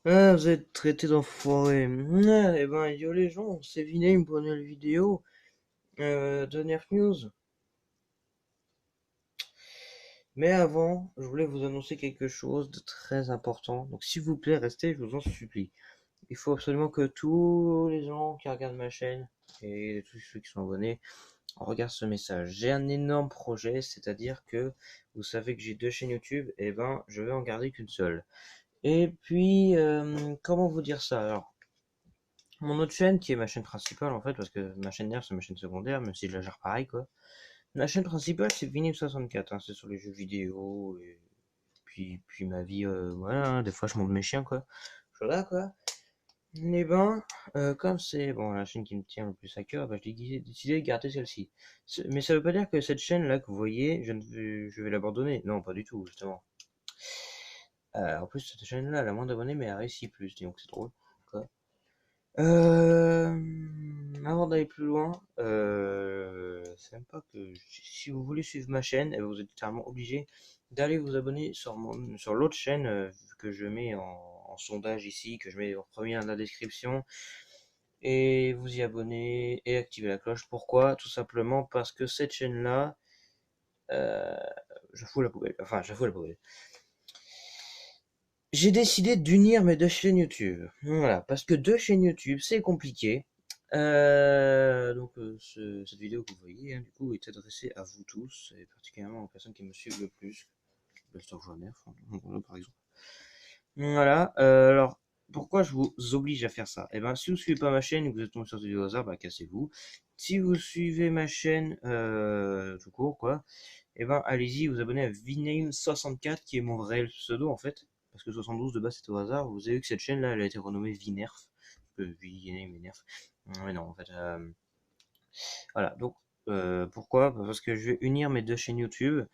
Ah, vous êtes traité d'enfoiré. Ah, eh ben, yo les gens, c'est Viname pour une nouvelle vidéo de Nerf News. Mais avant, je voulais vous annoncer quelque chose de très important. Donc s'il vous plaît, restez, je vous en supplie. Il faut absolument que tous les gens qui regardent ma chaîne et tous ceux qui sont abonnés regardent ce message. J'ai un énorme projet, c'est-à-dire que vous savez que j'ai deux chaînes YouTube, et ben je vais en garder qu'une seule. Et puis, comment vous dire ça? Alors, mon autre chaîne, qui est ma chaîne principale en fait, parce que ma chaîne nerf c'est ma chaîne secondaire, même si je la gère pareil quoi. Ma chaîne principale c'est Vinil64, hein, c'est sur les jeux vidéo, et puis ma vie, voilà, hein, des fois je monte mes chiens quoi. Voilà quoi. Et ben, comme c'est bon la chaîne qui me tient le plus à cœur, bah, j'ai décidé de garder celle-ci. Mais ça veut pas dire que cette chaîne là que vous voyez, je vais l'abandonner. Non, pas du tout, justement. En plus, cette chaîne là, elle a moins d'abonnés, mais elle réussit plus, donc c'est drôle. Quoi. Euh, Avant d'aller plus loin, c'est même pas que si vous voulez suivre ma chaîne, vous êtes carrément obligé d'aller vous abonner sur l'autre chaîne que je mets en sondage ici, que je mets en premier dans la description, et vous y abonner et activer la cloche. Pourquoi? Tout simplement parce que cette chaîne-là, euh, je fous la poubelle. Enfin, je fous la poubelle. J'ai décidé d'unir mes deux chaînes YouTube. Voilà, parce que deux chaînes YouTube, c'est compliqué. Cette vidéo que vous voyez, hein, du coup, est adressée à vous tous, et particulièrement aux personnes qui me suivent le plus. Belster Joanner, par exemple. Voilà, alors, pourquoi je vous oblige à faire ça? Eh ben, si vous suivez pas ma chaîne et que vous êtes tombé sur cette vidéo au hasard, bah, cassez-vous. Si vous suivez ma chaîne, tout court, quoi, eh ben, allez-y, vous abonnez à Viname64, qui est mon vrai pseudo, en fait. Parce que 72 de base c'était au hasard. Vous avez vu que cette chaîne là elle a été renommée Vinerf. Viname et Nerf. Mais non, en fait. Voilà, donc pourquoi? Bah, parce que je vais unir mes deux chaînes YouTube.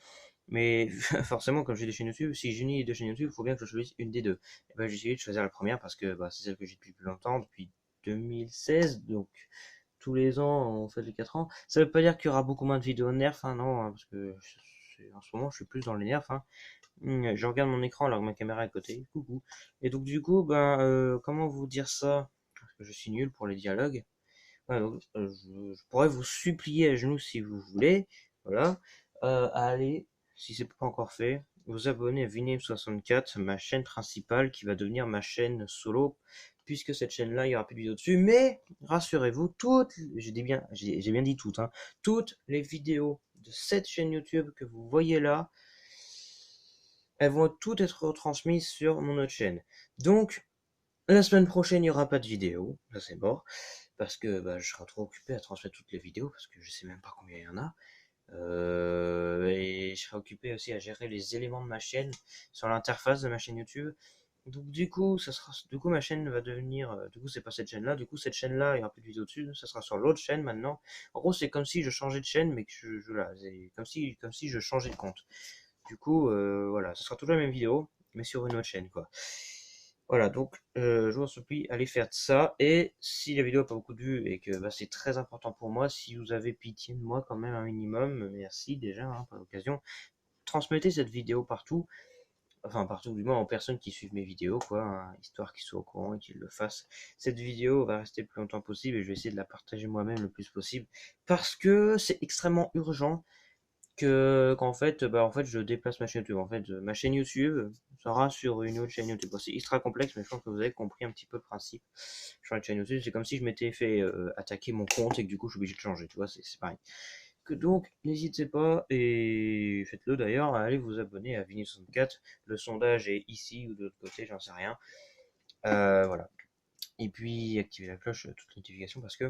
Mais forcément, comme j'ai des chaînes YouTube, si j'unis les deux chaînes YouTube, il faut bien que je choisisse une des deux. Et ben, j'ai essayé de choisir la première parce que bah, c'est celle que j'ai depuis plus longtemps, depuis 2016. Donc tous les ans, on fait les 4 ans. Ça veut pas dire qu'il y aura beaucoup moins de vidéos nerfs, hein, non, hein, parce que en ce moment, je suis plus dans les nerfs. Hein. Je regarde mon écran alors que ma caméra est à côté. Coucou. Et donc du coup, ben, comment vous dire ça? Parce que je suis nul pour les dialogues. Ouais, donc, je pourrais vous supplier à genoux si vous voulez, voilà, à aller, si c'est pas encore fait, vous abonner à Viname64, ma chaîne principale qui va devenir ma chaîne solo, puisque cette chaîne-là, il y aura plus de vidéos dessus. Mais rassurez-vous, j'ai bien dit toutes, hein, toutes les vidéos de cette chaîne YouTube que vous voyez là, elles vont toutes être retransmises sur mon autre chaîne. Donc, la semaine prochaine, il n'y aura pas de vidéo, ça c'est mort, parce que bah, je serai trop occupé à transmettre toutes les vidéos, parce que je sais même pas combien il y en a. Et je serai occupé aussi à gérer les éléments de ma chaîne sur l'interface de ma chaîne YouTube. Donc du coup ma chaîne va devenir, du coup c'est pas cette chaîne-là, du coup cette chaîne-là, il y aura plus de vidéos dessus, ça sera sur l'autre chaîne maintenant. En gros c'est comme si je changeais de chaîne, mais que là, c'est comme si je changeais de compte. Du coup voilà, ce sera toujours la même vidéo, mais sur une autre chaîne quoi. Voilà, donc je vous en supplie, allez faire ça. Et si la vidéo n'a pas beaucoup de vues et que bah, c'est très important pour moi, si vous avez pitié de moi quand même un minimum, merci déjà hein, pour l'occasion, transmettez cette vidéo partout, enfin partout du moins aux personnes qui suivent mes vidéos, quoi, hein, histoire qu'ils soient au courant et qu'ils le fassent. Cette vidéo va rester le plus longtemps possible et je vais essayer de la partager moi-même le plus possible parce que c'est extrêmement urgent que qu'en fait bah en fait je déplace ma chaîne YouTube. En fait ma chaîne YouTube sera sur une autre chaîne YouTube. Bon, c'est extra complexe mais je pense que vous avez compris un petit peu le principe. Sur une chaîne YouTube c'est comme si je m'étais fait attaquer mon compte et que du coup je suis obligé de changer, tu vois, c'est pareil. Que donc n'hésitez pas, et faites-le d'ailleurs, à aller vous abonner à Vini64. Le sondage est ici ou de l'autre côté, j'en sais rien. Voilà, et puis activez la cloche toute notification parce que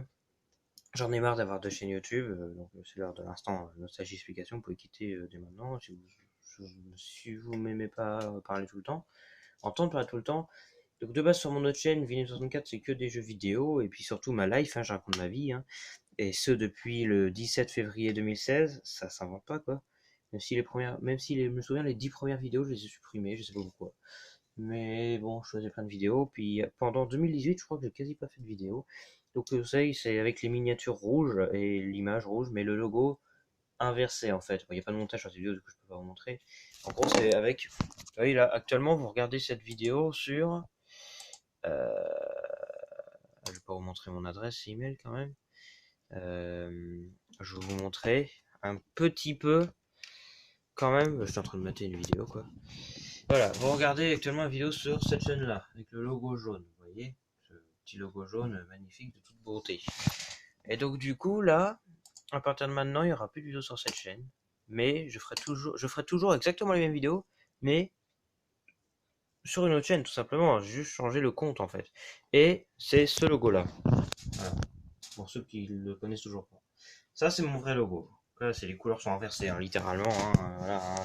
j'en ai marre d'avoir deux chaînes YouTube, donc c'est l'heure de l'instant nostalgie explication. Vous pouvez quitter dès maintenant si vous m'aimez pas parler tout le temps, entendre parler tout le temps. Donc de base sur mon autre chaîne, Vini64, c'est que des jeux vidéo et puis surtout ma life, hein, je raconte ma vie, hein, et ce depuis le 17 février 2016, ça s'invente pas quoi. Je me souviens les 10 premières vidéos, je les ai supprimées, je sais pas pourquoi. Mais bon, je faisais plein de vidéos. Puis pendant 2018, je crois que j'ai quasi pas fait de vidéo. Donc vous savez, c'est avec les miniatures rouges et l'image rouge, mais le logo inversé en fait. Il n'y a pas de montage sur cette vidéo, du coup je peux pas vous montrer. En gros, c'est avec. Vous voyez là, actuellement, vous regardez cette vidéo sur je vais pas vous montrer mon adresse email quand même. Je vais vous montrer un petit peu quand même. Je suis en train de mater une vidéo quoi. Voilà, vous regardez actuellement une vidéo sur cette chaîne là avec le logo jaune, vous voyez, ce petit logo jaune magnifique de toute beauté. Et donc du coup là, à partir de maintenant, il n'y aura plus de vidéos sur cette chaîne, mais je ferai toujours exactement les mêmes vidéos, mais sur une autre chaîne tout simplement, j'ai juste changé le compte en fait. Et c'est ce logo là. Voilà. Pour ceux qui le connaissent toujours pas. Ça c'est mon vrai logo. Là, c'est les couleurs sont inversées, hein, littéralement. Hein, voilà, hein,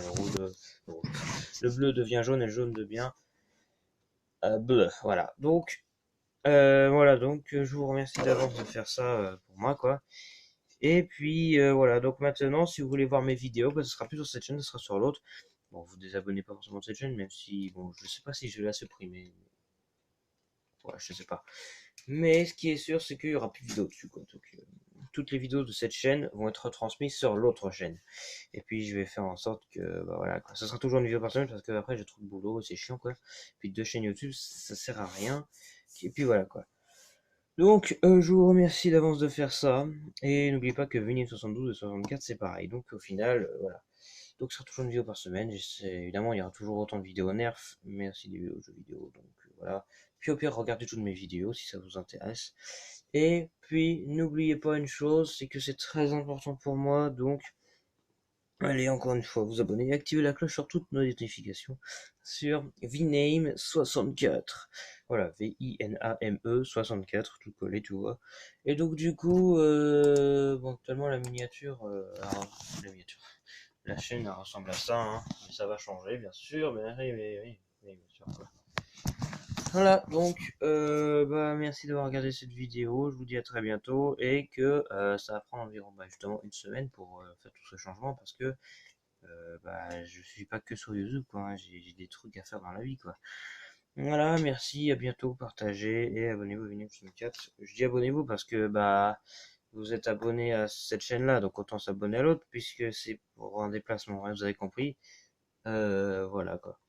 le bleu devient jaune et le jaune devient bleu. Voilà. Donc je vous remercie d'avance de faire ça pour moi quoi. Et puis voilà, donc maintenant si vous voulez voir mes vidéos, bah, ce sera plus sur cette chaîne, ce sera sur l'autre. Bon, vous désabonnez pas forcément de cette chaîne, même si bon, je sais pas si je vais la supprimer. Ouais, je sais pas. Mais ce qui est sûr, c'est qu'il y aura plus de vidéos dessus quoi. Donc, toutes les vidéos de cette chaîne vont être retransmises sur l'autre chaîne. Et puis je vais faire en sorte que bah voilà quoi. Ça sera toujours une vidéo par semaine parce que après j'ai trop de boulot, c'est chiant quoi. Puis deux chaînes YouTube, ça sert à rien. Et puis voilà quoi. Donc, je vous remercie d'avance de faire ça. Et n'oubliez pas que Vinim 72 et 64, c'est pareil. Donc, au final, voilà. Donc, ce sera toujours une vidéo par semaine. Évidemment, il y aura toujours autant de vidéos nerf. Merci des vidéos jeux vidéo. Donc, voilà. Puis, au pire, regardez toutes mes vidéos si ça vous intéresse. Et puis, n'oubliez pas une chose, c'est que c'est très important pour moi. Donc, allez, encore une fois, vous abonner et activer la cloche sur toutes nos notifications sur Viname64. Voilà, V-I-N-A-M-E 64, tout collé, tout vois. Et donc, du coup, bon, tellement la miniature, la chaîne elle ressemble à ça, hein, mais ça va changer, bien sûr, mais oui, bien sûr. Voilà, donc, bah, merci d'avoir regardé cette vidéo, je vous dis à très bientôt, et que ça va prendre environ, bah, justement, une semaine pour faire tout ce changement, parce que bah, je suis pas que sur YouTube, quoi, hein, j'ai des trucs à faire dans la vie, quoi. Voilà, merci, à bientôt, partagez et abonnez-vous à Vinyle64. Je dis abonnez-vous parce que bah vous êtes abonné à cette chaîne-là, donc autant s'abonner à l'autre puisque c'est pour un déplacement, hein, vous avez compris. Voilà quoi.